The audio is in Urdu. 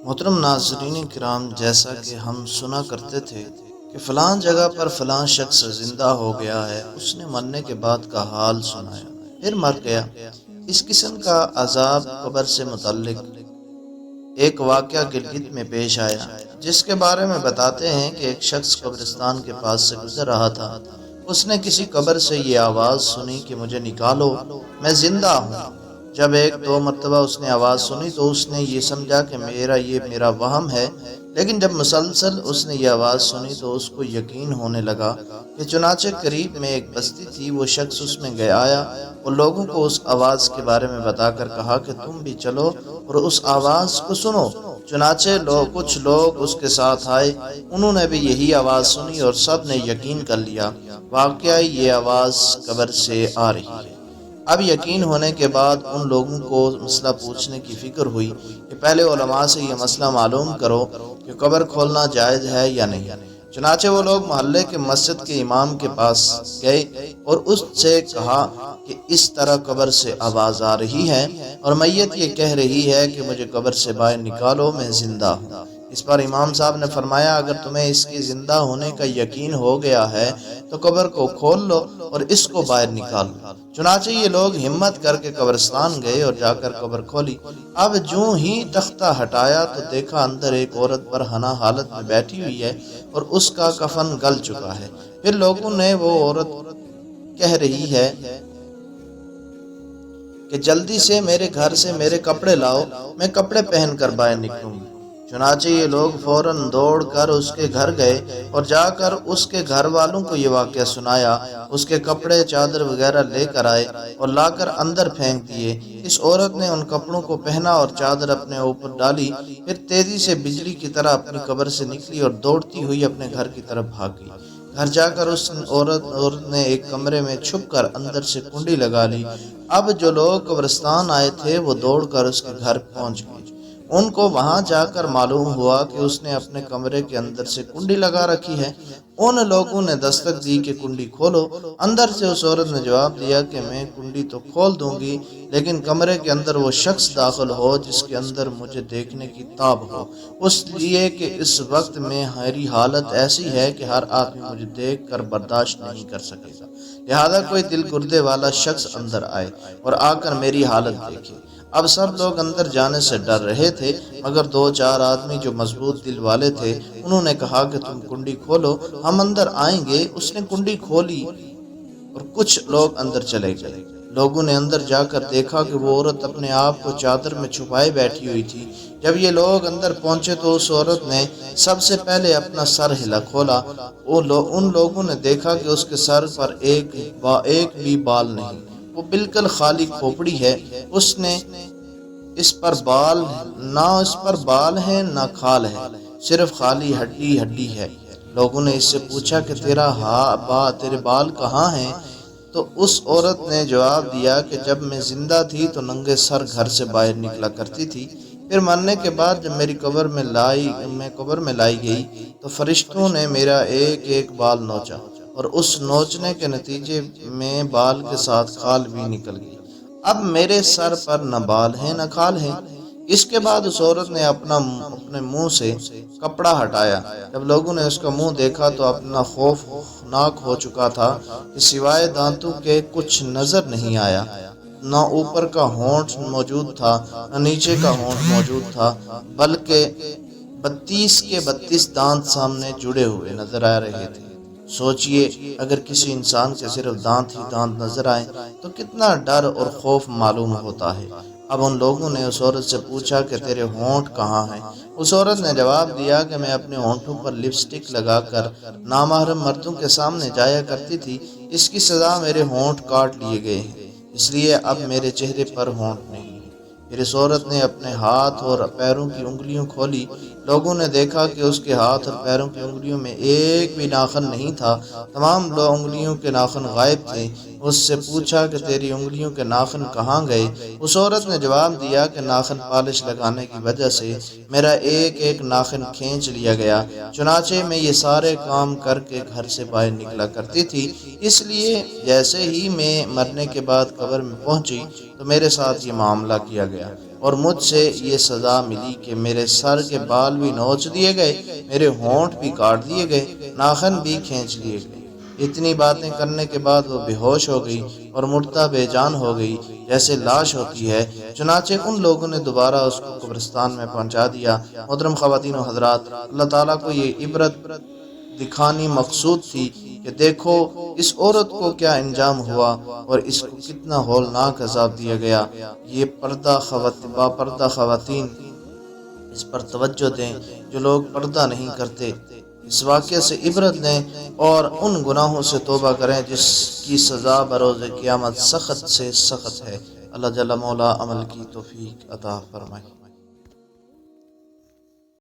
محترم ناظرین کرام، جیسا کہ ہم سنا کرتے تھے کہ فلاں جگہ پر فلاں شخص زندہ ہو گیا ہے، اس نے مرنے کے بعد کا حال سنایا، پھر مر گیا۔ اس قسم کا عذاب قبر سے متعلق ایک واقعہ گلگت میں پیش آیا، جس کے بارے میں بتاتے ہیں کہ ایک شخص قبرستان کے پاس سے گزر رہا تھا۔ اس نے کسی قبر سے یہ آواز سنی کہ مجھے نکالو، میں زندہ ہوں۔ جب ایک دو مرتبہ اس نے آواز سنی تو اس نے یہ سمجھا کہ میرا وہم ہے، لیکن جب مسلسل اس نے یہ آواز سنی تو اس کو یقین ہونے لگا کہ چنانچہ قریب میں ایک بستی تھی، وہ شخص اس میں آیا اور لوگوں کو اس آواز کے بارے میں بتا کر کہا کہ تم بھی چلو اور اس آواز کو سنو۔ چنانچہ کچھ لوگ اس کے ساتھ آئے، انہوں نے بھی یہی آواز سنی اور سب نے یقین کر لیا، واقعی یہ آواز قبر سے آ رہی ہے۔ اب یقین ہونے کے بعد ان لوگوں کو مسئلہ پوچھنے کی فکر ہوئی کہ پہلے علماء سے یہ مسئلہ معلوم کرو کہ قبر کھولنا جائز ہے یا نہیں۔ چنانچہ وہ لوگ محلے کے مسجد کے امام کے پاس گئے اور اس سے کہا کہ اس طرح قبر سے آواز آ رہی ہے اور میت یہ کہہ رہی ہے کہ مجھے قبر سے باہر نکالو، میں زندہ ہوں۔ اس پر امام صاحب نے فرمایا، اگر تمہیں اس کے زندہ ہونے کا یقین ہو گیا ہے تو قبر کو کھول لو اور اس کو باہر نکالو۔ چنانچہ یہ لوگ ہمت کر کے قبرستان گئے اور جا کر قبر کھولی۔ اب جو ہی تختہ ہٹایا تو دیکھا اندر ایک عورت برہنہ حالت میں بیٹھی ہوئی ہے اور اس کا کفن گل چکا ہے۔ پھر لوگوں نے وہ عورت کہہ رہی ہے کہ جلدی سے میرے گھر سے میرے کپڑے لاؤ، میں کپڑے پہن کر باہر نکلوں گی۔ چنانچہ یہ لوگ فوراً دوڑ کر اس کے گھر گئے اور جا کر اس کے گھر والوں کو یہ واقعہ سنایا۔ اس کے کپڑے چادر وغیرہ لے کر آئے اور لا کر اندر پھینک دیے۔ اس عورت نے ان کپڑوں کو پہنا اور چادر اپنے اوپر ڈالی، پھر تیزی سے بجلی کی طرح اپنی قبر سے نکلی اور دوڑتی ہوئی اپنے گھر کی طرف بھاگ گئی۔ گھر جا کر اس عورت نے ایک کمرے میں چھپ کر اندر سے کنڈی لگا لی۔ اب جو لوگ قبرستان آئے تھے وہ دوڑ کر اس کے گھر پہنچ گئے۔ ان کو وہاں جا کر معلوم ہوا کہ اس نے اپنے کمرے کے اندر سے کنڈی لگا رکھی ہے۔ ان لوگوں نے دستک دی کہ کنڈی کھولو۔ اندر سے اس عورت نے جواب دیا کہ میں کنڈی تو کھول دوں گی، لیکن کمرے کے اندر وہ شخص داخل ہو جس کے اندر مجھے دیکھنے کی تاب ہو، اس لیے کہ اس وقت میں میری حالت ایسی ہے کہ ہر آدمی مجھے دیکھ کر برداشت نہیں کر سکے گا، لہذا کوئی دل گردے والا شخص اندر آئے اور آ کر میری حالت دیکھے۔ اب سب لوگ اندر جانے سے ڈر رہے تھے، مگر دو چار آدمی جو مضبوط دل والے تھے انہوں نے کہا کہ تم کنڈی کھولو، ہم اندر آئیں گے۔ اس نے کنڈی کھولی اور کچھ لوگ اندر چلے گئے۔ لوگوں نے اندر جا کر دیکھا کہ وہ عورت اپنے آپ کو چادر میں چھپائے بیٹھی ہوئی تھی۔ جب یہ لوگ اندر پہنچے تو اس عورت نے سب سے پہلے اپنا سر ہلا کھولا۔ ان لوگوں نے دیکھا کہ اس کے سر پر ایک بھی بال نہیں، وہ بالکل خالی کھوپڑی ہے۔ اس پر بال ہے نہ کھال ہے، صرف خالی ہڈی ہے۔ لوگوں نے اس سے پوچھا کہ تیرے بال کہاں ہیں؟ تو اس عورت نے جواب دیا کہ جب میں زندہ تھی تو ننگے سر گھر سے باہر نکلا کرتی تھی، پھر مرنے کے بعد جب میری قبر میں لائی گئی تو فرشتوں نے میرا ایک ایک بال نوچا اور اس نوچنے کے نتیجے میں بال کے ساتھ کھال بھی نکل گئی۔ اب میرے سر پر نہ بال ہے نہ کھال ہے۔ اس کے بعد اس عورت نے اپنے منہ سے کپڑا ہٹایا۔ جب لوگوں نے اس کا منہ دیکھا تو اپنا خوفناک ہو چکا تھا کہ سوائے دانتوں کے کچھ نظر نہیں آیا۔ نہ اوپر کا ہونٹ موجود تھا نہ نیچے کا ہونٹ موجود تھا، بلکہ 32 کے 32 دانت سامنے جڑے ہوئے نظر آ رہے تھے۔ سوچئے اگر کسی انسان کے صرف دانت ہی دانت نظر آئیں تو کتنا ڈر اور خوف معلوم ہوتا ہے۔ اب ان لوگوں نے اس عورت سے پوچھا کہ تیرے ہونٹ کہاں ہیں؟ اس عورت نے جواب دیا کہ میں اپنے ہونٹوں پر لپسٹک لگا کر نامحرم مردوں کے سامنے جایا کرتی تھی، اس کی سزا میرے ہونٹ کاٹ لیے گئے ہیں، اس لیے اب میرے چہرے پر ہونٹ نہیں۔ پھر اس عورت نے اپنے ہاتھ اور پیروں کی انگلیاں کھولی۔ لوگوں نے دیکھا کہ اس کے ہاتھ اور پیروں کی انگلیوں میں ایک بھی ناخن نہیں تھا، تمام انگلیوں کے ناخن غائب تھے۔ اس سے پوچھا کہ تیری انگلیوں کے ناخن کہاں گئے؟ اس عورت نے جواب دیا کہ ناخن پالش لگانے کی وجہ سے میرا ایک ایک ناخن کھینچ لیا گیا، چنانچہ میں یہ سارے کام کر کے گھر سے باہر نکلا کرتی تھی، اس لیے جیسے ہی میں مرنے کے بعد قبر میں پہنچی تو میرے ساتھ یہ معاملہ کیا گیا اور مجھ سے یہ سزا ملی کہ میرے سر کے بال بھی نوچ دیے گئے، میرے ہونٹ بھی کاٹ دیے گئے، ناخن بھی کھینچ لیے گئے۔ اتنی باتیں کرنے کے بعد وہ بے ہوش ہو گئی اور مردہ بے جان ہو گئی جیسے لاش ہوتی ہے۔ چنانچہ ان لوگوں نے دوبارہ اس کو قبرستان میں پہنچا دیا۔ محترم خواتین و حضرات، اللہ تعالیٰ کو یہ عبرت دکھانی مقصود تھی کہ دیکھو اس عورت کو کیا انجام ہوا اور اس کو کتنا ہولناک عذاب دیا گیا۔ یہ پردہ خواتین اس پر توجہ دیں، جو لوگ پردہ نہیں کرتے، اس واقعے سے عبرت لیں اور ان گناہوں سے توبہ کریں جس کی سزا بروز قیامت سخت سے سخت ہے۔ اللہ جل مولا عمل کی توفیق عطا فرمائے۔